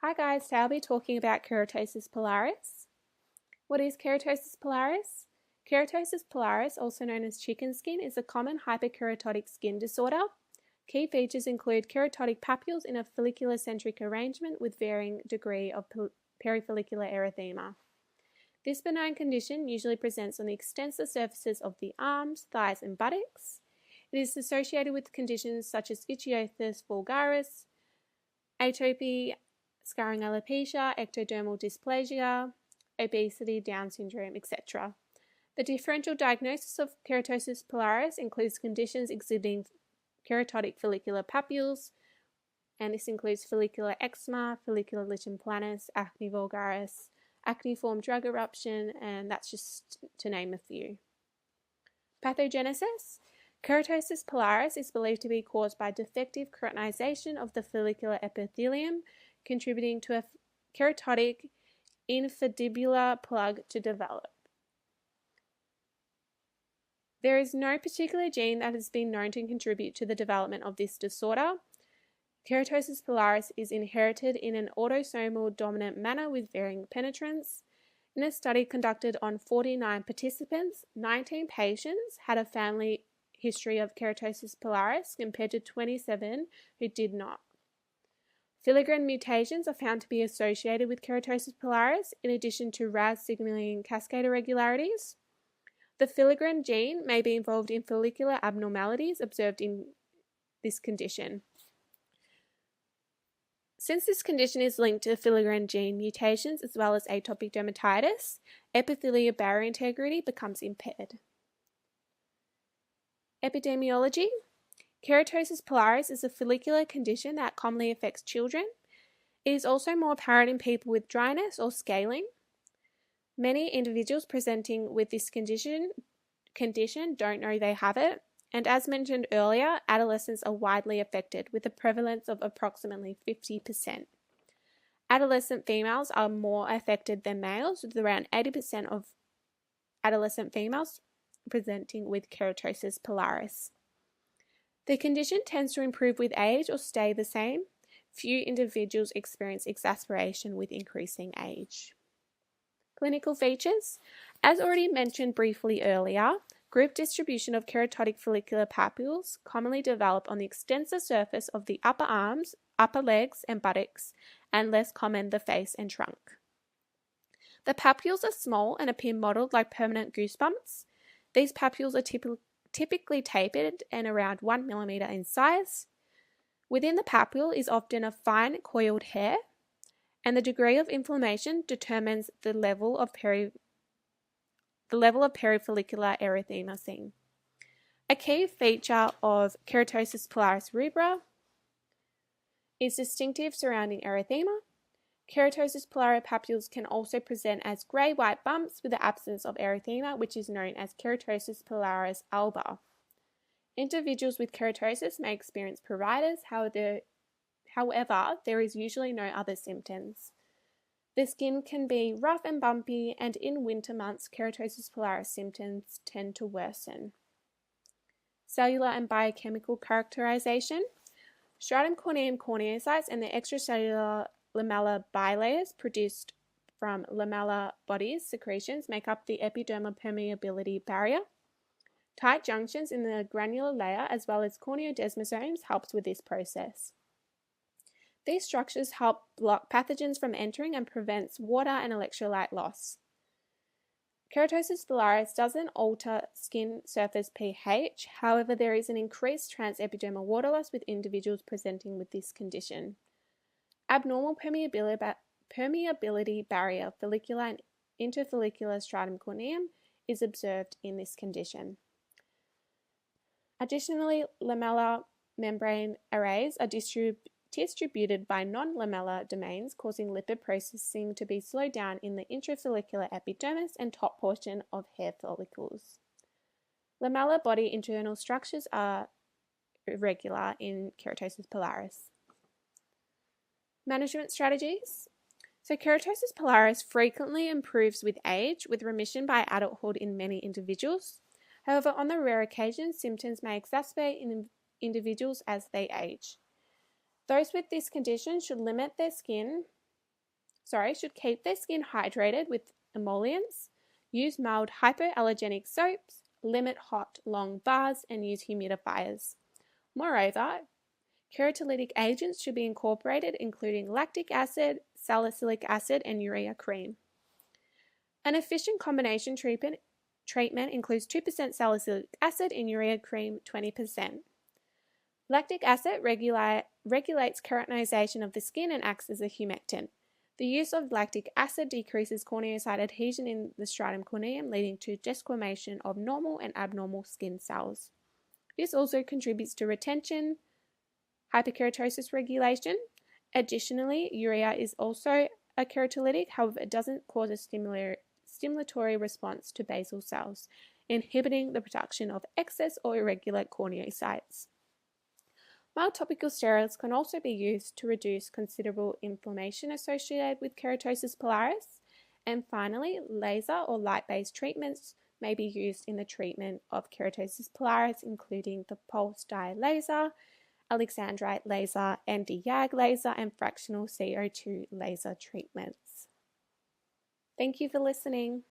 Hi guys, today I'll be talking about keratosis pilaris. What is keratosis pilaris? Keratosis pilaris, also known as chicken skin, is a common hyperkeratotic skin disorder. Key features include keratotic papules in a follicular-centric arrangement with varying degree of perifollicular erythema. This benign condition usually presents on the extensor surfaces of the arms, thighs, and buttocks. It is associated with conditions such as ichthyosis vulgaris, atopy, scarring alopecia, ectodermal dysplasia, obesity, Down syndrome, etc. The differential diagnosis of keratosis pilaris includes conditions exhibiting keratotic follicular papules, and this includes follicular eczema, follicular lichen planus, acne vulgaris, acneiform drug eruption, and that's just to name a few. Pathogenesis. Keratosis pilaris is believed to be caused by defective keratinization of the follicular epithelium, contributing to a keratotic infundibular plug to develop. There is no particular gene that has been known to contribute to the development of this disorder. Keratosis pilaris is inherited in an autosomal dominant manner with varying penetrance. In a study conducted on 49 participants, 19 patients had a family history of keratosis pilaris compared to 27 who did not. Filigran mutations are found to be associated with keratosis pilaris in addition to RAS signaling cascade irregularities. The filigran gene may be involved in follicular abnormalities observed in this condition. Since this condition is linked to filigran gene mutations as well as atopic dermatitis, epithelial barrier integrity becomes impaired. Epidemiology. Keratosis pilaris is a follicular condition that commonly affects children. It is also more apparent in people with dryness or scaling. Many individuals presenting with this condition don't know they have it, and as mentioned earlier, adolescents are widely affected with a prevalence of approximately 50%. Adolescent females are more affected than males, with around 80% of adolescent females presenting with keratosis pilaris. The condition tends to improve with age or stay the same. Few individuals experience exacerbation with increasing age. Clinical features. As already mentioned briefly earlier, group distribution of keratotic follicular papules commonly develop on the extensor surface of the upper arms, upper legs, and buttocks, and less common the face and trunk. The papules are small and appear mottled like permanent goosebumps. These papules are typically tapered and around 1 mm in size. Within the papule is often a fine coiled hair, and the degree of inflammation determines the level of perifollicular erythema seen. A key feature of keratosis pilaris rubra is distinctive surrounding erythema. Keratosis pilaris papules can also present as grey-white bumps with the absence of erythema, which is known as keratosis pilaris alba. Individuals with keratosis may experience pruritus, however, there is usually no other symptoms. The skin can be rough and bumpy, and in winter months, keratosis pilaris symptoms tend to worsen. Cellular and biochemical characterization. Stratum corneum corneocytes and the extracellular lamellar bilayers produced from lamellar bodies secretions make up the epidermal permeability barrier. Tight junctions in the granular layer as well as corneodesmosomes helps with this process. These structures help block pathogens from entering and prevents water and electrolyte loss. Keratosis pilaris doesn't alter skin surface pH, however there is an increased transepidermal water loss with individuals presenting with this condition. Abnormal permeability barrier follicular and interfollicular stratum corneum is observed in this condition. Additionally, lamellar membrane arrays are distributed by non-lamellar domains, causing lipid processing to be slowed down in the intrafollicular epidermis and top portion of hair follicles. Lamellar body internal structures are irregular in keratosis pilaris. Management strategies. So keratosis pilaris frequently improves with age, with remission by adulthood in many individuals. However, on the rare occasions, symptoms may exacerbate in individuals as they age. Those with this condition should limit their skin should keep their skin hydrated with emollients, use mild hypoallergenic soaps, limit hot, long baths, and use humidifiers. Moreover, keratolytic agents should be incorporated, including lactic acid, salicylic acid, and urea cream. An efficient combination treatment includes 2% salicylic acid and urea cream 20%. Lactic acid regulates keratinization of the skin and acts as a humectant. The use of lactic acid decreases corneocyte adhesion in the stratum corneum, leading to desquamation of normal and abnormal skin cells. This also contributes to retention, hyperkeratosis regulation. Additionally, urea is also a keratolytic, however, it doesn't cause a stimulatory response to basal cells, inhibiting the production of excess or irregular corneocytes. Mild topical steroids can also be used to reduce considerable inflammation associated with keratosis pilaris. And finally, laser or light-based treatments may be used in the treatment of keratosis pilaris, including the pulse dye laser, alexandrite laser, Nd:YAG laser, and fractional CO2 laser treatments. Thank you for listening.